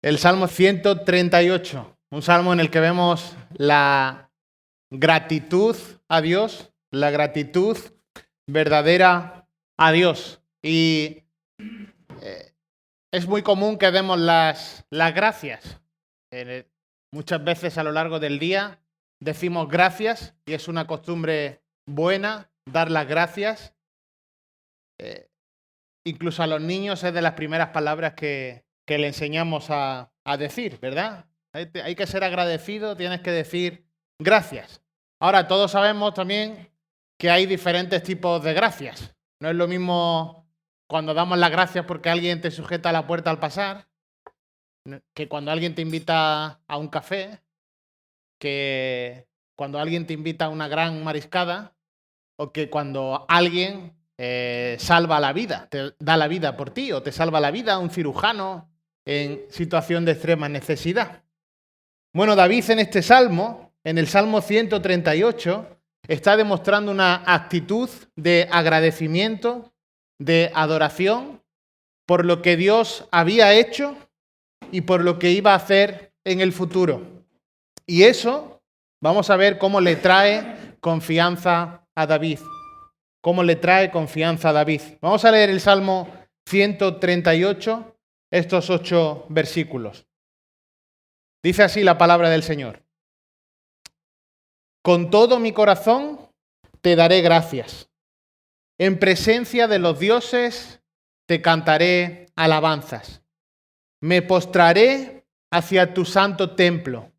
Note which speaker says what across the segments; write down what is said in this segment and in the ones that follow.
Speaker 1: El Salmo 138, un salmo en el que vemos la gratitud a Dios, la gratitud verdadera a Dios. Y es muy común que demos las gracias. Muchas veces a lo largo del día decimos gracias y es una costumbre buena dar las gracias. Incluso a los niños es de las primeras palabras que le enseñamos a decir, ¿verdad? Hay que ser agradecido, tienes que decir gracias. Ahora, todos sabemos también que hay diferentes tipos de gracias. No es lo mismo cuando damos las gracias porque alguien te sujeta la puerta al pasar, que cuando alguien te invita a un café, que cuando alguien te invita a una gran mariscada, o que cuando alguien salva la vida, te da la vida por ti, o te salva la vida un cirujano en situación de extrema necesidad. Bueno, David en este salmo, en el Salmo 138, está demostrando una actitud de agradecimiento, de adoración, por lo que Dios había hecho y por lo que iba a hacer en el futuro. Y eso vamos a ver cómo le trae confianza a David. Cómo le trae confianza a David. Vamos a leer el Salmo 138, estos 8 versículos. Dice así la palabra del Señor. Con todo mi corazón te daré gracias. En presencia de los dioses te cantaré alabanzas. Me postraré hacia tu santo templo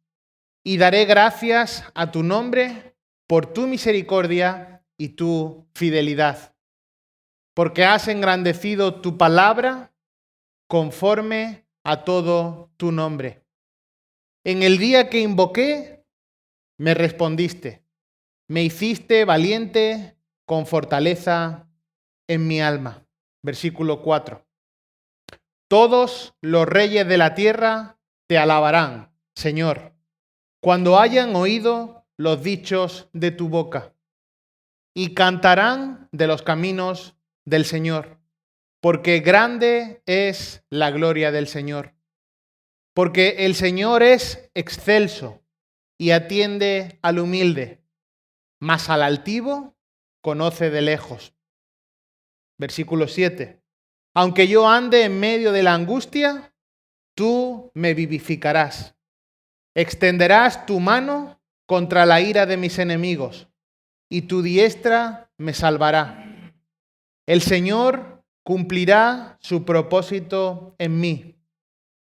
Speaker 1: y daré gracias a tu nombre por tu misericordia y tu fidelidad, porque has engrandecido tu palabra conforme a todo tu nombre. En el día que invoqué, me respondiste, me hiciste valiente con fortaleza en mi alma. Versículo 4. Todos los reyes de la tierra te alabarán, Señor, cuando hayan oído los dichos de tu boca. Y cantarán de los caminos del Señor, porque grande es la gloria del Señor. Porque el Señor es excelso y atiende al humilde, mas al altivo conoce de lejos. Versículo 7. Aunque yo ande en medio de la angustia, tú me vivificarás. Extenderás tu mano contra la ira de mis enemigos, y tu diestra me salvará. El Señor cumplirá su propósito en mí.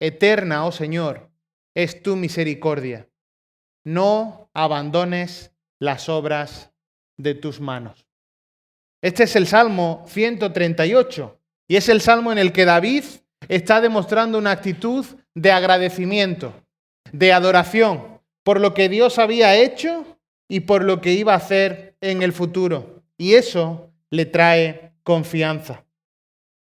Speaker 1: Eterna, oh Señor, es tu misericordia. No abandones las obras de tus manos. Este es el Salmo 138 y es el Salmo en el que David está demostrando una actitud de agradecimiento, de adoración por lo que Dios había hecho y por lo que iba a hacer en el futuro. Y eso le trae confianza.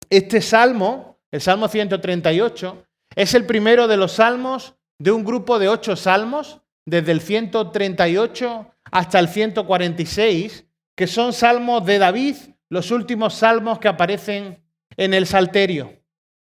Speaker 1: Este salmo, el Salmo 138, es el primero de los salmos de un grupo de 8 salmos, desde el 138 hasta el 146, que son salmos de David, los últimos salmos que aparecen en el Salterio.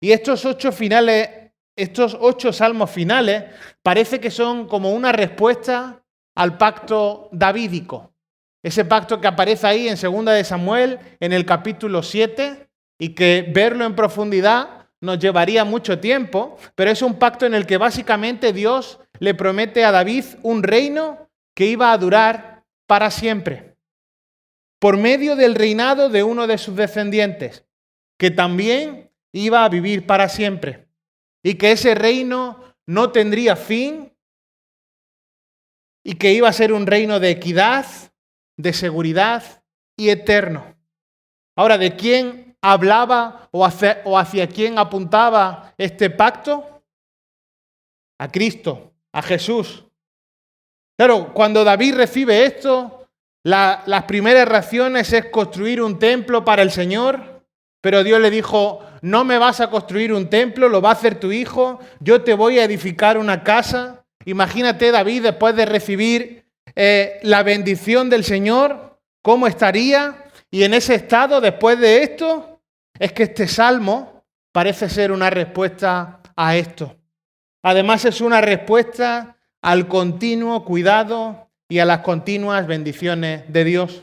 Speaker 1: Y estos 8 salmos finales parece que son como una respuesta al pacto davídico. Ese pacto que aparece ahí en 2 de Samuel, en el capítulo 7, y que verlo en profundidad nos llevaría mucho tiempo, pero es un pacto en el que básicamente Dios le promete a David un reino que iba a durar para siempre, por medio del reinado de uno de sus descendientes, que también iba a vivir para siempre, y que ese reino no tendría fin, y que iba a ser un reino de equidad, de seguridad y eterno. Ahora, ¿de quién hablaba o hacia quién apuntaba este pacto? A Cristo, a Jesús. Claro, cuando David recibe esto, las primeras reacciones es construir un templo para el Señor, pero Dios le dijo, no me vas a construir un templo, lo va a hacer tu hijo, yo te voy a edificar una casa. Imagínate David después de recibir la bendición del Señor, ¿cómo estaría? Y en ese estado, después de esto, es que este salmo parece ser una respuesta a esto. Además es una respuesta al continuo cuidado y a las continuas bendiciones de Dios.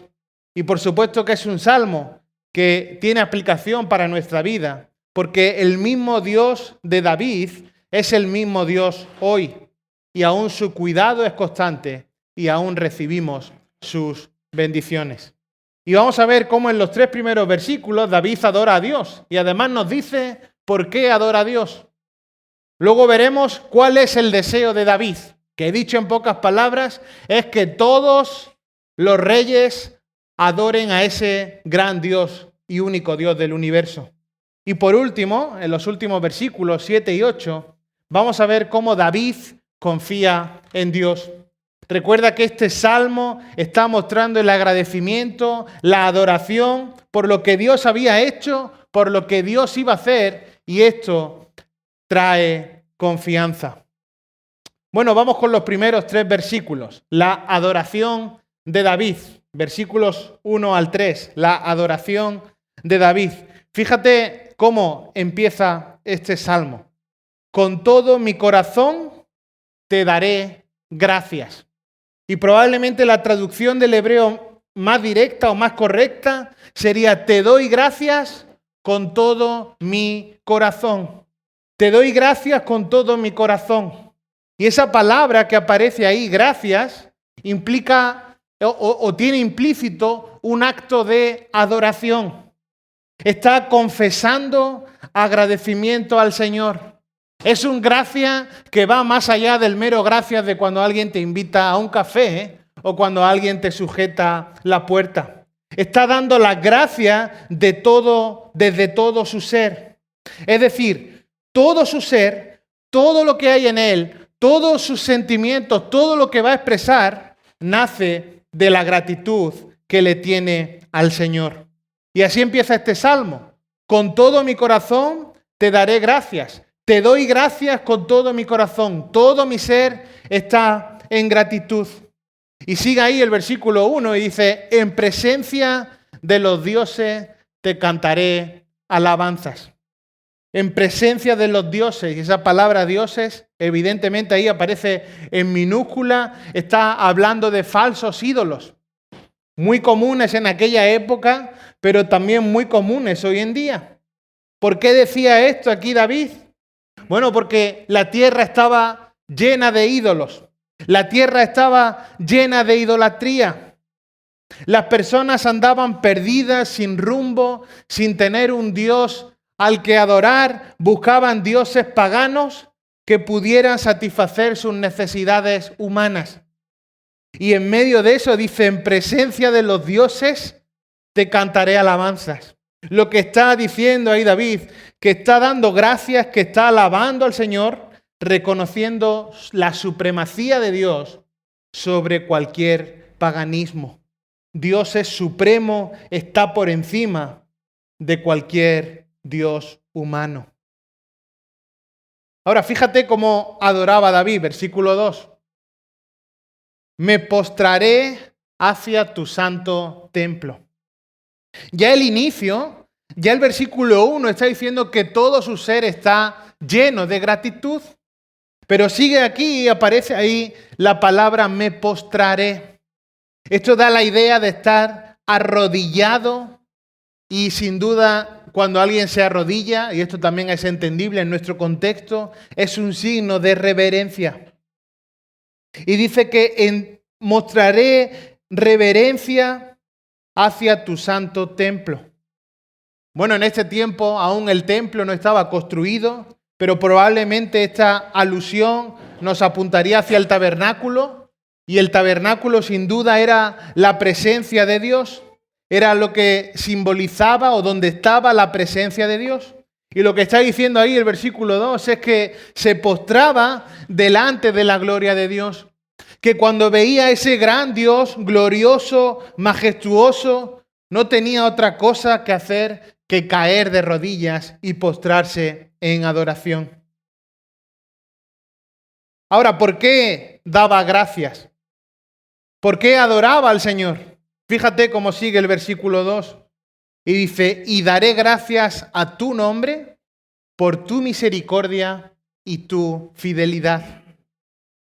Speaker 1: Y por supuesto que es un salmo que tiene aplicación para nuestra vida, porque el mismo Dios de David es el mismo Dios hoy, y aún su cuidado es constante, y aún recibimos sus bendiciones. Y vamos a ver cómo en los 3 primeros versículos David adora a Dios, y además nos dice por qué adora a Dios. Luego veremos cuál es el deseo de David, que dicho en pocas palabras, es que todos los reyes adoren a ese gran Dios y único Dios del universo. Y por último, en los últimos versículos 7 y 8, vamos a ver cómo David confía en Dios. Recuerda que este salmo está mostrando el agradecimiento, la adoración por lo que Dios había hecho, por lo que Dios iba a hacer, y esto trae confianza. Bueno, vamos con los primeros 3 versículos. La adoración de David, versículos 1 al 3, la adoración de David. Fíjate cómo empieza este salmo. Con todo mi corazón te daré gracias. Y probablemente la traducción del hebreo más directa o más correcta sería: te doy gracias con todo mi corazón. Te doy gracias con todo mi corazón. Y esa palabra que aparece ahí, gracias, implica o tiene implícito un acto de adoración. Está confesando agradecimiento al Señor. Es un gracias que va más allá del mero gracias de cuando alguien te invita a un café, o cuando alguien te sujeta la puerta. Está dando las gracias desde todo su ser. Es decir, todo su ser, todo lo que hay en él, todos sus sentimientos, todo lo que va a expresar, nace de la gratitud que le tiene al Señor. Y así empieza este salmo. Con todo mi corazón te daré gracias. Te doy gracias con todo mi corazón. Todo mi ser está en gratitud. Y sigue ahí el versículo 1 y dice: en presencia de los dioses te cantaré alabanzas. En presencia de los dioses, y esa palabra dioses evidentemente ahí aparece en minúscula, está hablando de falsos ídolos, muy comunes en aquella época, pero también muy comunes hoy en día. ¿Por qué decía esto aquí David? Bueno, porque la tierra estaba llena de ídolos, la tierra estaba llena de idolatría. Las personas andaban perdidas, sin rumbo, sin tener un Dios al que adorar, buscaban dioses paganos que pudieran satisfacer sus necesidades humanas. Y en medio de eso dice: en presencia de los dioses te cantaré alabanzas. Lo que está diciendo ahí David, que está dando gracias, que está alabando al Señor, reconociendo la supremacía de Dios sobre cualquier paganismo. Dios es supremo, está por encima de cualquier Dios humano. Ahora fíjate cómo adoraba David, versículo 2. Me postraré hacia tu santo templo. Ya el inicio, ya el versículo 1 está diciendo que todo su ser está lleno de gratitud. Pero sigue aquí y aparece ahí la palabra me postraré. Esto da la idea de estar arrodillado, y sin duda cuando alguien se arrodilla, y esto también es entendible en nuestro contexto, es un signo de reverencia. Y dice que mostraré reverencia hacia tu santo templo. Bueno, en este tiempo aún el templo no estaba construido, pero probablemente esta alusión nos apuntaría hacia el tabernáculo, y el tabernáculo sin duda era la presencia de Dios, era lo que simbolizaba o donde estaba la presencia de Dios. Y lo que está diciendo ahí el versículo 2 es que se postraba delante de la gloria de Dios, que cuando veía a ese gran Dios glorioso, majestuoso, no tenía otra cosa que hacer que caer de rodillas y postrarse en adoración. Ahora, ¿por qué daba gracias? ¿Por qué adoraba al Señor? Fíjate cómo sigue el versículo 2. Y dice: y daré gracias a tu nombre por tu misericordia y tu fidelidad.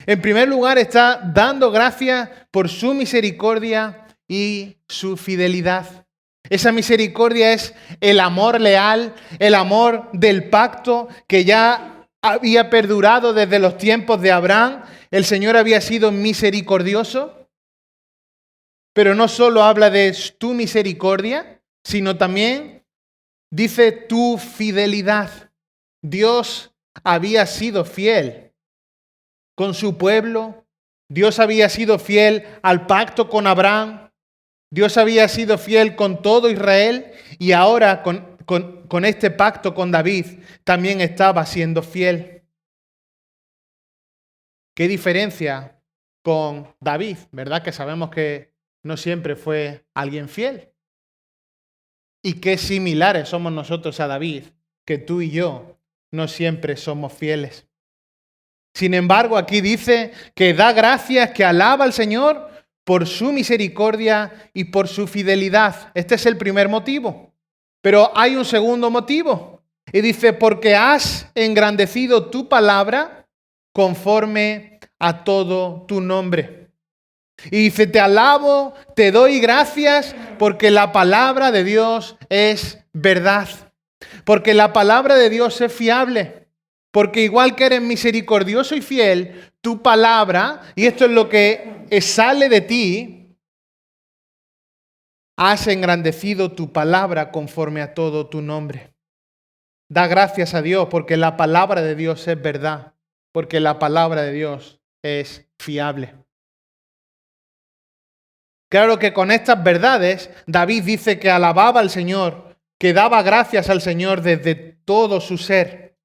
Speaker 1: En primer lugar, está dando gracias por su misericordia y su fidelidad. Esa misericordia es el amor leal, el amor del pacto que ya había perdurado desde los tiempos de Abraham. El Señor había sido misericordioso, pero no solo habla de tu misericordia, sino también dice tu fidelidad. Dios había sido fiel con su pueblo. Dios había sido fiel al pacto con Abraham. Dios había sido fiel con todo Israel y ahora con este pacto con David también estaba siendo fiel. ¿Qué diferencia con David? ¿Verdad que sabemos que no siempre fue alguien fiel? Y qué similares somos nosotros a David, que tú y yo no siempre somos fieles. Sin embargo, aquí dice que da gracias, que alaba al Señor por su misericordia y por su fidelidad. Este es el primer motivo. Pero hay un segundo motivo. Y dice, porque has engrandecido tu palabra conforme a todo tu nombre. Y dice, te alabo, te doy gracias porque la palabra de Dios es verdad. Porque la palabra de Dios es fiable. Porque igual que eres misericordioso y fiel, tu palabra, y esto es lo que sale de ti, has engrandecido tu palabra conforme a todo tu nombre. Da gracias a Dios porque la palabra de Dios es verdad, porque la palabra de Dios es fiable. Claro que con estas verdades, David dice que alababa al Señor, que daba gracias al Señor desde todo su ser.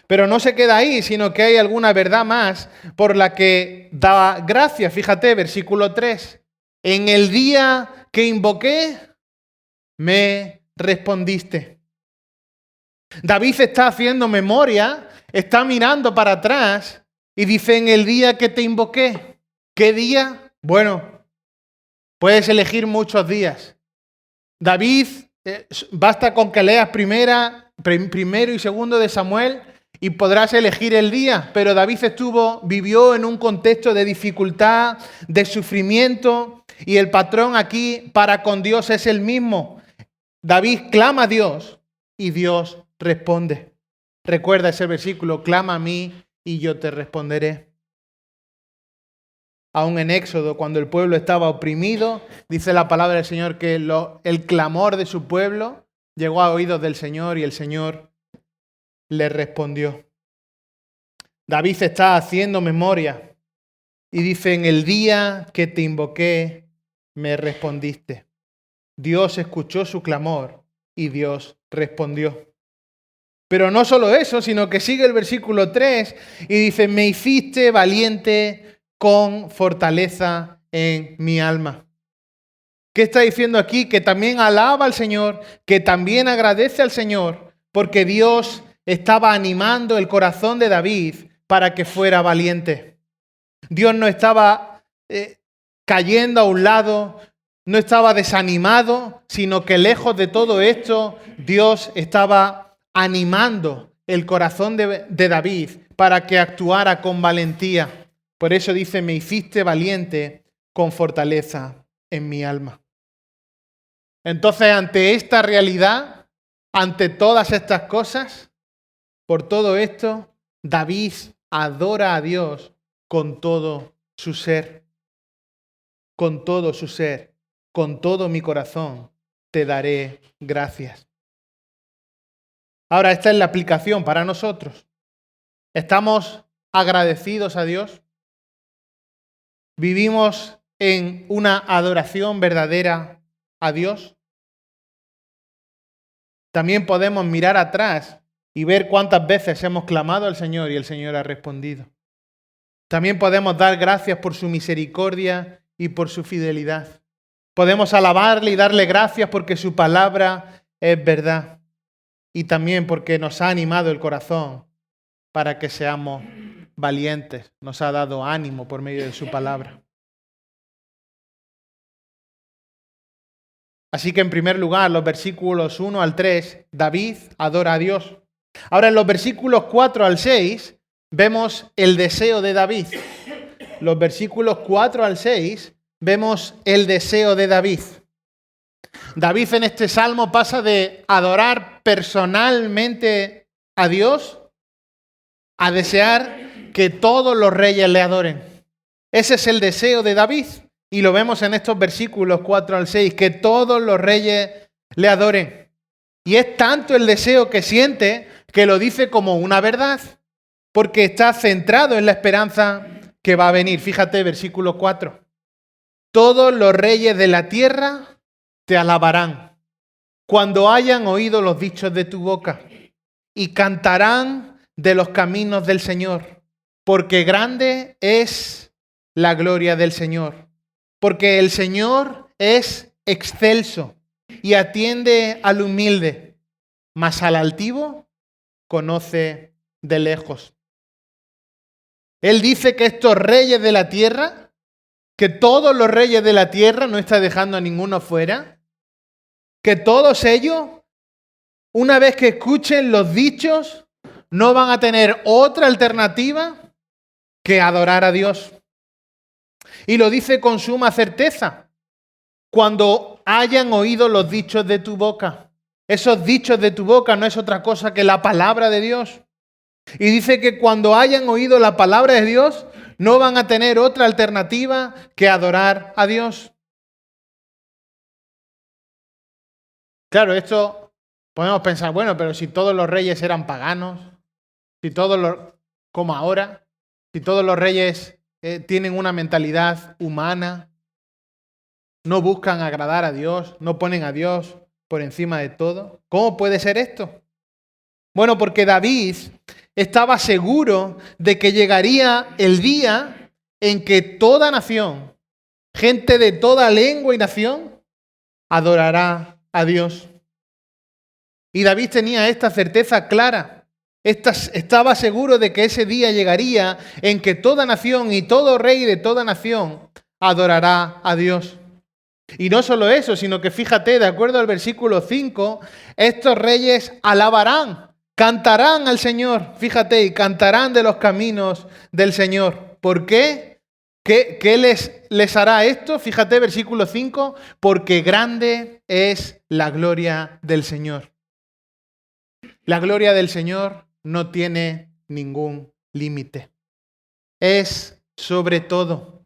Speaker 1: Pero no se queda ahí, sino que hay alguna verdad más por la que da gracias. Fíjate, versículo 3. En el día que invoqué, me respondiste. David está haciendo memoria, está mirando para atrás y dice, en el día que te invoqué. ¿Qué día? Bueno, puedes elegir muchos días. David, basta con que leas primero y segundo de Samuel y podrás elegir el día, pero David vivió en un contexto de dificultad, de sufrimiento, y el patrón aquí para con Dios es el mismo. David clama a Dios y Dios responde. Recuerda ese versículo, clama a mí y yo te responderé. Aún en Éxodo, cuando el pueblo estaba oprimido, dice la palabra del Señor que el clamor de su pueblo llegó a oídos del Señor y el Señor le respondió. David está haciendo memoria y dice, en el día que te invoqué, me respondiste. Dios escuchó su clamor y Dios respondió. Pero no solo eso, sino que sigue el versículo 3 y dice, me hiciste valiente con fortaleza en mi alma. ¿Qué está diciendo aquí? Que también alaba al Señor, que también agradece al Señor, porque Dios estaba animando el corazón de David para que fuera valiente. Dios no estaba cayendo a un lado, no estaba desanimado, sino que lejos de todo esto, Dios estaba animando el corazón de David para que actuara con valentía. Por eso dice, me hiciste valiente con fortaleza en mi alma. Entonces, ante esta realidad, ante todas estas cosas, por todo esto, David adora a Dios con todo su ser. Con todo su ser, con todo mi corazón, te daré gracias. Ahora, esta es la aplicación para nosotros. ¿Estamos agradecidos a Dios? ¿Vivimos en una adoración verdadera a Dios? También podemos mirar atrás y ver cuántas veces hemos clamado al Señor y el Señor ha respondido. También podemos dar gracias por su misericordia y por su fidelidad. Podemos alabarle y darle gracias porque su palabra es verdad. Y también porque nos ha animado el corazón para que seamos valientes. Nos ha dado ánimo por medio de su palabra. Así que en primer lugar, los versículos 1 al 3, David adora a Dios. Ahora en los versículos 4 al 6, vemos el deseo de David. Los versículos 4 al 6 vemos el deseo de David. David en este salmo pasa de adorar personalmente a Dios a desear que todos los reyes le adoren. Ese es el deseo de David y lo vemos en estos versículos 4 al 6, que todos los reyes le adoren. Y es tanto el deseo que siente que lo dice como una verdad, porque está centrado en la esperanza que va a venir. Fíjate, versículo 4. Todos los reyes de la tierra te alabarán cuando hayan oído los dichos de tu boca y cantarán de los caminos del Señor, porque grande es la gloria del Señor, porque el Señor es excelso y atiende al humilde, mas al altivo conoce de lejos. Él dice que estos reyes de la tierra, que todos los reyes de la tierra, no está dejando a ninguno fuera, que todos ellos, una vez que escuchen los dichos, no van a tener otra alternativa que adorar a Dios. Y lo dice con suma certeza, cuando hayan oído los dichos de tu boca. Esos dichos de tu boca no es otra cosa que la palabra de Dios. Y dice que cuando hayan oído la palabra de Dios, no van a tener otra alternativa que adorar a Dios. Claro, esto podemos pensar, bueno, pero si todos los reyes eran paganos, como ahora, si todos los reyes tienen una mentalidad humana, no buscan agradar a Dios, no ponen a Dios por encima de todo, ¿cómo puede ser esto? Bueno, porque David estaba seguro de que llegaría el día en que toda nación, gente de toda lengua y nación, adorará a Dios. Y David tenía esta certeza clara. Estaba seguro de que ese día llegaría en que toda nación y todo rey de toda nación adorará a Dios. Y no solo eso, sino que fíjate, de acuerdo al versículo 5, estos reyes alabarán, cantarán al Señor, fíjate, y cantarán de los caminos del Señor. ¿Por qué? ¿Qué les hará esto? Fíjate, versículo 5, porque grande es la gloria del Señor. La gloria del Señor no tiene ningún límite. Es sobre todo.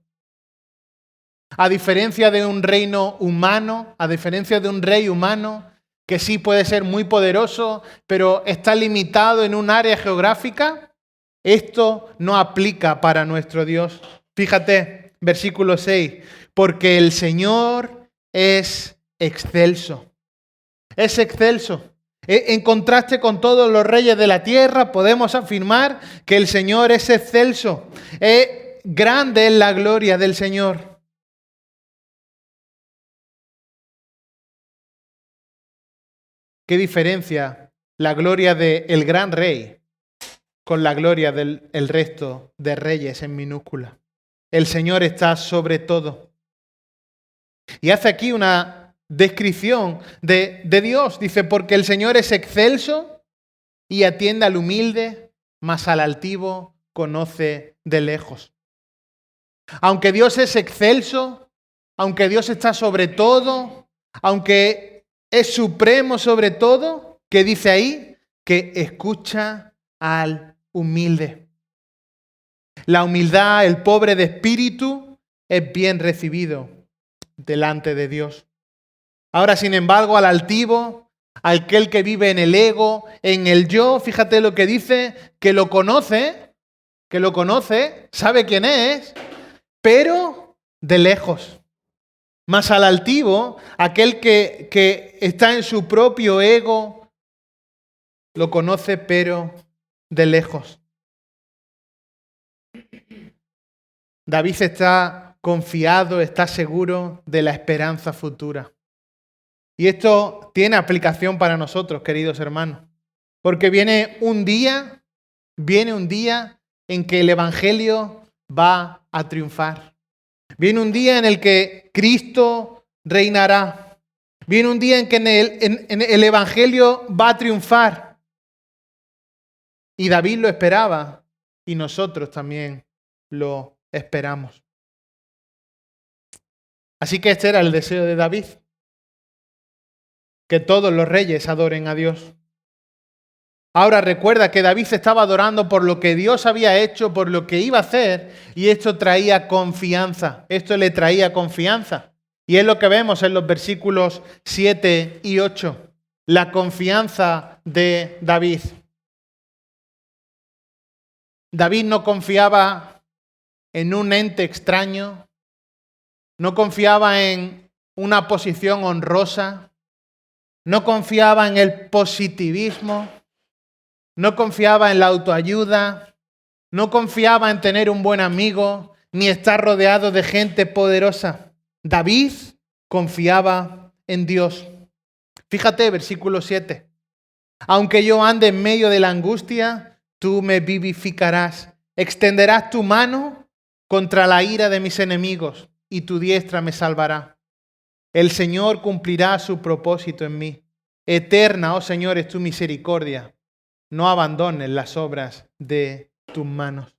Speaker 1: A diferencia de un reino humano, a diferencia de un rey humano, que sí puede ser muy poderoso, pero está limitado en un área geográfica, esto no aplica para nuestro Dios. Fíjate, versículo 6, porque el Señor es excelso. Es excelso. En contraste con todos los reyes de la tierra, podemos afirmar que el Señor es excelso. Grande es la gloria del Señor. ¿Qué diferencia la gloria del gran rey con la gloria del resto de reyes en minúscula? El Señor está sobre todo. Y hace aquí una descripción de Dios. Dice, porque el Señor es excelso y atiende al humilde, mas al altivo conoce de lejos. Aunque Dios es excelso, aunque Dios está sobre todo, aunque es supremo sobre todo, ¿qué dice ahí? Que escucha al humilde. La humildad, el pobre de espíritu, es bien recibido delante de Dios. Ahora, sin embargo, al altivo, aquel que vive en el ego, en el yo, fíjate lo que dice, que lo conoce, sabe quién es, pero de lejos. Mas al altivo, aquel que está en su propio ego, lo conoce, pero de lejos. David está confiado, está seguro de la esperanza futura. Y esto tiene aplicación para nosotros, queridos hermanos, porque viene un día en que el Evangelio va a triunfar. Viene un día en el que Cristo reinará. Viene un día en que el Evangelio va a triunfar. Y David lo esperaba y nosotros también lo esperamos. Así que este era el deseo de David, que todos los reyes adoren a Dios. Ahora recuerda que David estaba adorando por lo que Dios había hecho, por lo que iba a hacer, y esto traía confianza, esto le traía confianza. Y es lo que vemos en los versículos 7 y 8, la confianza de David. David no confiaba en un ente extraño, no confiaba en una posición honrosa, no confiaba en el positivismo, no confiaba en la autoayuda, no confiaba en tener un buen amigo, ni estar rodeado de gente poderosa. David confiaba en Dios. Fíjate, versículo 7. Aunque yo ande en medio de la angustia, tú me vivificarás. Extenderás tu mano contra la ira de mis enemigos y tu diestra me salvará. El Señor cumplirá su propósito en mí. Eterna, oh Señor, es tu misericordia. No abandones las obras de tus manos.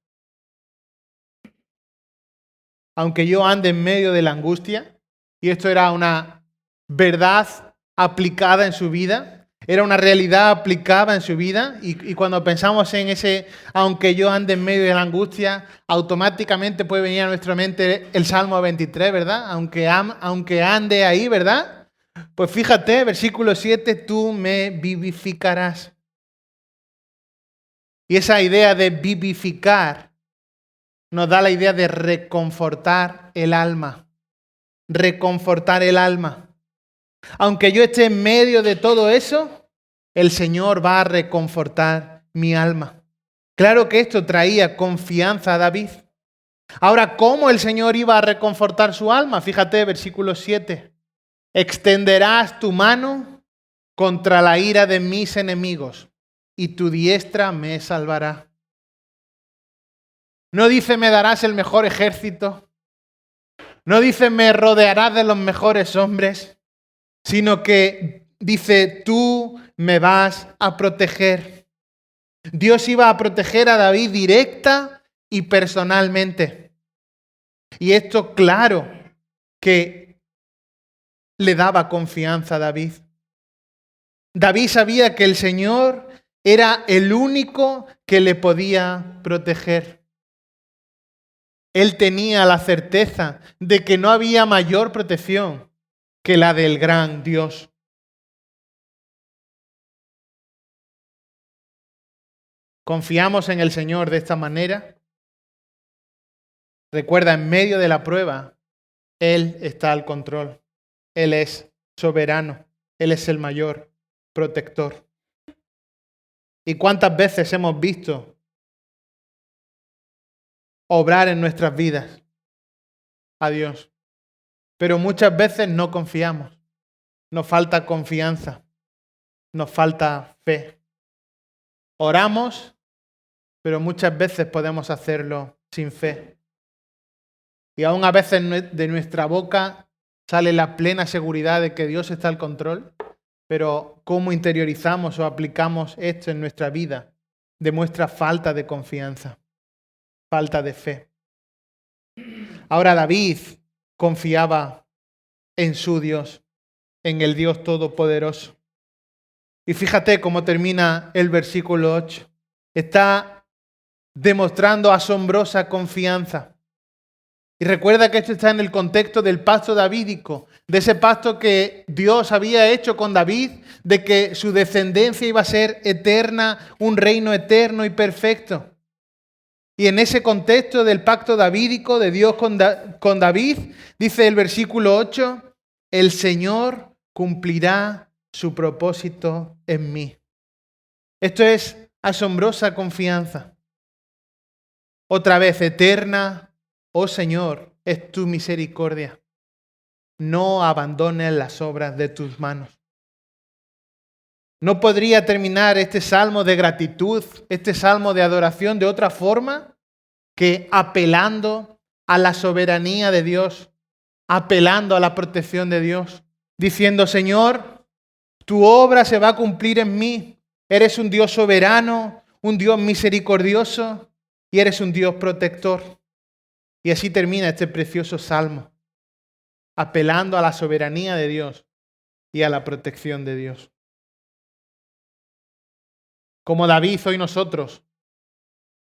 Speaker 1: Aunque yo ande en medio de la angustia, y esto era una verdad aplicada en su vida, era una realidad aplicada en su vida, y cuando pensamos en ese, aunque yo ande en medio de la angustia, automáticamente puede venir a nuestra mente el Salmo 23, ¿verdad? Aunque ande ahí, ¿verdad? Pues fíjate, versículo 7, tú me vivificarás. Y esa idea de vivificar nos da la idea de reconfortar el alma. Reconfortar el alma. Aunque yo esté en medio de todo eso, el Señor va a reconfortar mi alma. Claro que esto traía confianza a David. Ahora, ¿cómo el Señor iba a reconfortar su alma? Fíjate, versículo 7. Extenderás tu mano contra la ira de mis enemigos y tu diestra me salvará. No dice me darás el mejor ejército, no dice me rodearás de los mejores hombres, sino que dice tú me vas a proteger. Dios iba a proteger a David directa y personalmente. Y esto claro que le daba confianza a David. David sabía que el Señor era el único que le podía proteger. Él tenía la certeza de que no había mayor protección que la del gran Dios. ¿Confiamos en el Señor de esta manera? Recuerda, en medio de la prueba, Él está al control. Él es soberano. Él es el mayor protector. ¿Y cuántas veces hemos visto obrar en nuestras vidas a Dios? Pero muchas veces no confiamos. Nos falta confianza. Nos falta fe. Oramos, pero muchas veces podemos hacerlo sin fe. Y aún a veces de nuestra boca sale la plena seguridad de que Dios está al control, pero cómo interiorizamos o aplicamos esto en nuestra vida demuestra falta de confianza, falta de fe. Ahora David confiaba en su Dios, en el Dios Todopoderoso. Y fíjate cómo termina el versículo 8. Está demostrando asombrosa confianza. Y recuerda que esto está en el contexto del pacto davídico, de ese pacto que Dios había hecho con David, de que su descendencia iba a ser eterna, un reino eterno y perfecto. Y en ese contexto del pacto davídico de Dios con David, dice el versículo 8, el Señor cumplirá su propósito en mí. Esto es asombrosa confianza. Otra vez, eterna, oh Señor, es tu misericordia. No abandones las obras de tus manos. No podría terminar este salmo de gratitud, este salmo de adoración de otra forma que apelando a la soberanía de Dios, apelando a la protección de Dios, diciendo, Señor, tu obra se va a cumplir en mí. Eres un Dios soberano, un Dios misericordioso. y eres un Dios protector. Y así termina este precioso salmo, apelando a la soberanía de Dios y a la protección de Dios. Como David, hoy nosotros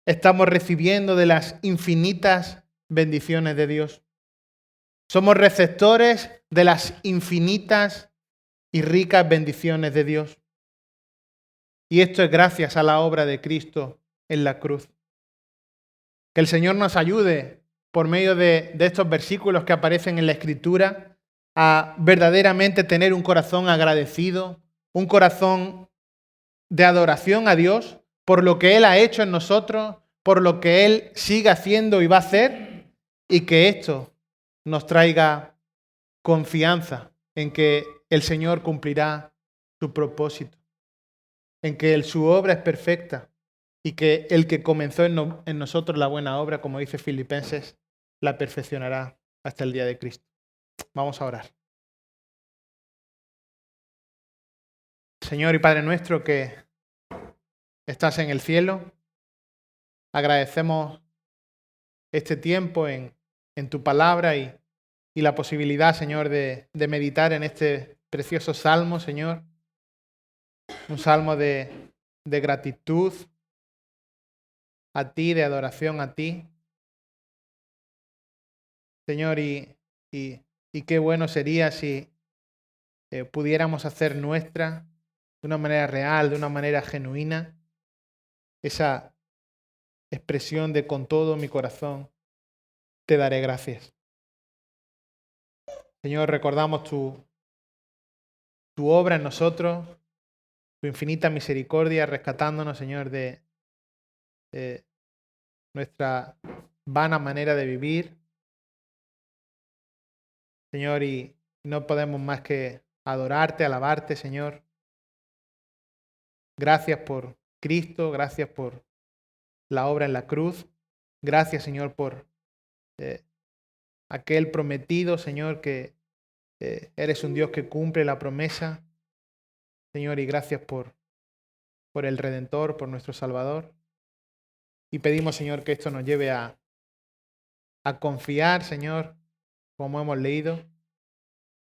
Speaker 1: estamos recibiendo de las infinitas bendiciones de Dios. Somos receptores de las infinitas y ricas bendiciones de Dios. Y esto es gracias a la obra de Cristo en la cruz. Que el Señor nos ayude por medio de estos versículos que aparecen en la Escritura a verdaderamente tener un corazón agradecido, un corazón de adoración a Dios por lo que Él ha hecho en nosotros, por lo que Él sigue haciendo y va a hacer, y que esto nos traiga confianza en que el Señor cumplirá su propósito, en que su obra es perfecta y que el que comenzó en nosotros la buena obra, como dice Filipenses, la perfeccionará hasta el día de Cristo. Vamos a orar. Señor y Padre nuestro que estás en el cielo, agradecemos este tiempo en tu palabra y la posibilidad, Señor, de meditar en este precioso salmo, Señor. Un salmo de gratitud a ti, de adoración a ti. Señor, y qué bueno sería si pudiéramos hacer nuestra, de una manera real, de una manera genuina, esa expresión de con todo mi corazón te daré gracias. Señor, recordamos tu obra en nosotros, tu infinita misericordia, rescatándonos, Señor, de nuestra vana manera de vivir. Señor, y no podemos más que adorarte, alabarte, Señor. Gracias por Cristo, gracias por la obra en la cruz. Gracias, Señor, por aquel prometido, Señor, que eres un Dios que cumple la promesa. Señor, y gracias por el Redentor, por nuestro Salvador. Y pedimos, Señor, que esto nos lleve a confiar, Señor, como hemos leído,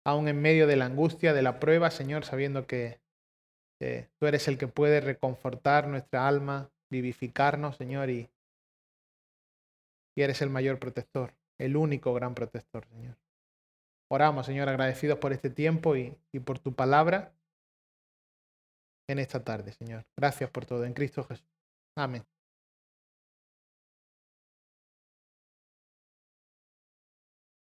Speaker 1: aún en medio de la angustia, de la prueba, Señor, sabiendo que tú eres el que puede reconfortar nuestra alma, vivificarnos, Señor, y eres el mayor protector, el único gran protector, Señor. Oramos, Señor, agradecidos por este tiempo y por tu palabra en esta tarde, Señor. Gracias por todo en Cristo Jesús. Amén.